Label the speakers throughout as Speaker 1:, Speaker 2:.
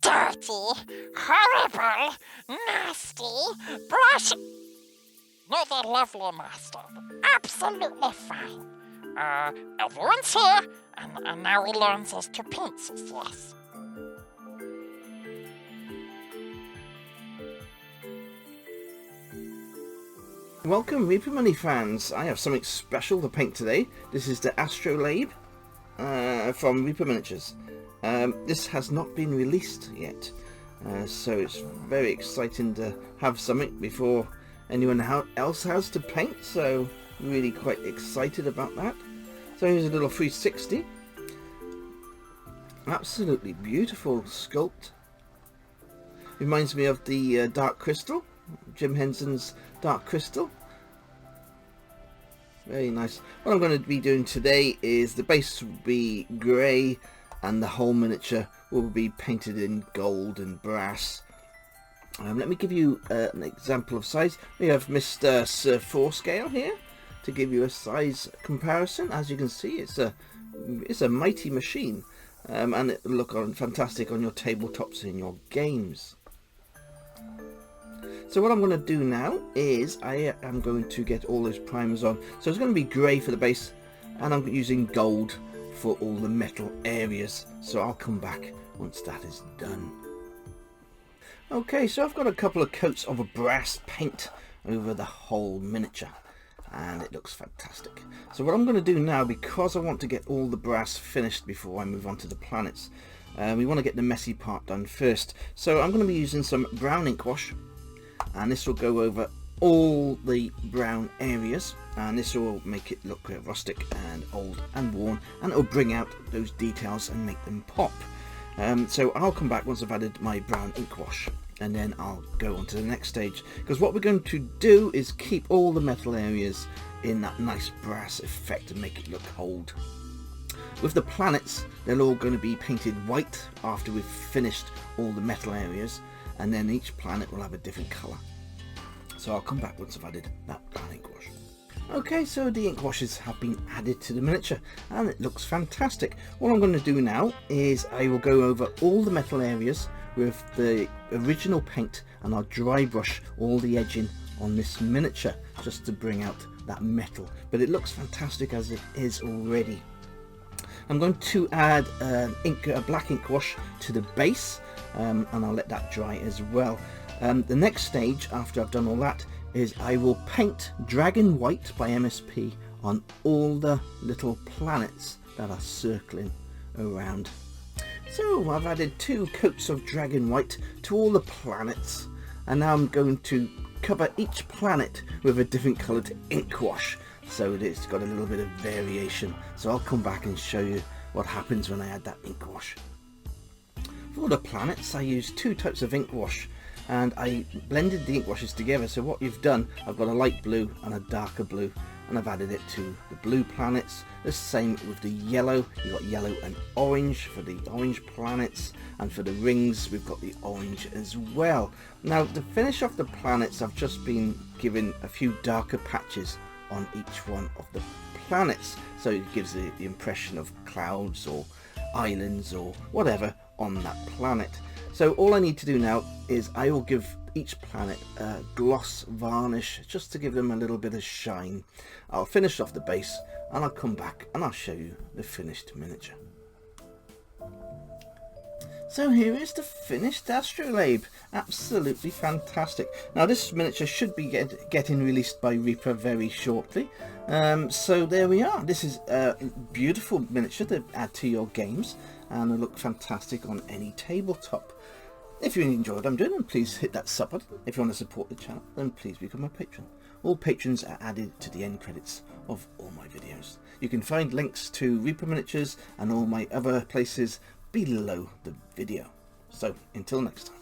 Speaker 1: dirty, horrible, nasty, blush. Not the lovely master. Absolutely fine. Everyone's here, and now he learns his two pincers, yes.
Speaker 2: Welcome, Reaper Money fans. I have something special to paint today. This is the Astrolabe from Reaper Miniatures. This has not been released yet, so it's very exciting to have something before anyone else has to paint, so really quite excited about that. So here's a little 360. Absolutely beautiful sculpt. Reminds me of the Dark Crystal, Jim Henson's Dark Crystal. Very nice. What I'm going to be doing today is the base will be grey and the whole miniature will be painted in gold and brass. Let me give you an example of size. We have Mr. Sir 4 scale here to give you a size comparison. As you can see, it's a mighty machine, and it will look fantastic on your tabletops in your games. So what I'm going to do now is I am going to get all those primers on. So it's going to be grey for the base, and I'm using gold for all the metal areas. So I'll come back once that is done. Okay, so I've got a couple of coats of a brass paint over the whole miniature, and it looks fantastic. So what I'm going to do now, because I want to get all the brass finished before I move on to the planets, we want to get the messy part done first. So I'm going to be using some brown ink wash, and this will go over all the brown areas, and this will make it look rustic and old and worn, and it will bring out those details and make them pop. So I'll come back once I've added my brown ink wash, and then I'll go on to the next stage, because what we're going to do is keep all the metal areas in that nice brass effect and make it look old. With the planets, they're all going to be painted white after we've finished all the metal areas, and then each planet will have a different colour. So I'll come back once I've added that brown ink wash. Okay, so the ink washes have been added to the miniature and it looks fantastic. What I'm going to do now is I will go over all the metal areas with the original paint, and I'll dry brush all the edging on this miniature just to bring out that metal. But it looks fantastic as it is already. I'm going to add a black ink wash to the base, and I'll let that dry as well. The next stage after I've done all that is I will paint Dragon White by MSP on all the little planets that are circling around. So I've added 2 coats of Dragon White to all the planets, and now I'm going to cover each planet with a different coloured ink wash, so that it's got a little bit of variation. So I'll come back and show you what happens when I add that ink wash. For the planets, I used 2 types of ink wash, and I blended the ink washes together. So what you've done, I've got a light blue and a darker blue, and I've added it to the blue planets. The same with the yellow. You've got yellow and orange for the orange planets, and for the rings we've got the orange as well. Now to finish off the planets, I've just been given a few darker patches on each one of the planets, so it gives the impression of clouds or islands or whatever on that planet. So all I need to do now is I will give each planet a gloss varnish just to give them a little bit of shine. I'll finish off the base and I'll come back and I'll show you the finished miniature. So here is the finished Astrolabe. Absolutely fantastic. Now this miniature should be getting released by Reaper very shortly. So there we are. This is a beautiful miniature to add to your games, and it'll look fantastic on any tabletop. If you enjoyed what I'm doing, then please hit that sub button. If you want to support the channel, then please become a patron. All patrons are added to the end credits of all my videos. You can find links to Reaper Miniatures and all my other places below the video. So until next time.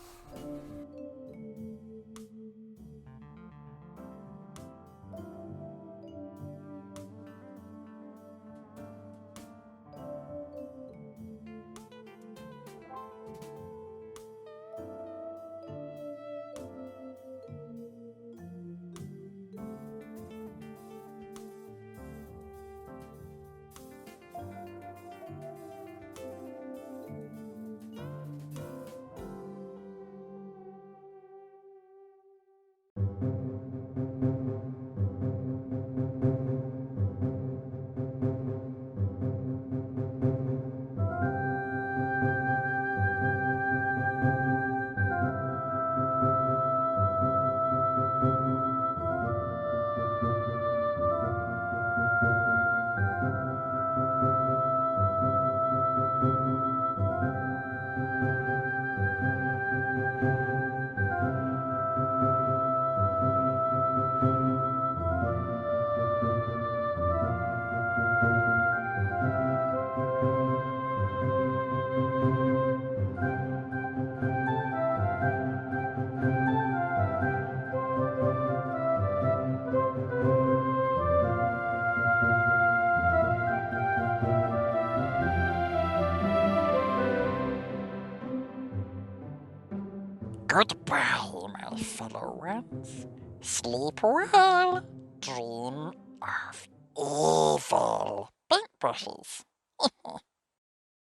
Speaker 1: Goodbye, my fellow ones. Sleep well. Dream of evil paintbrushes.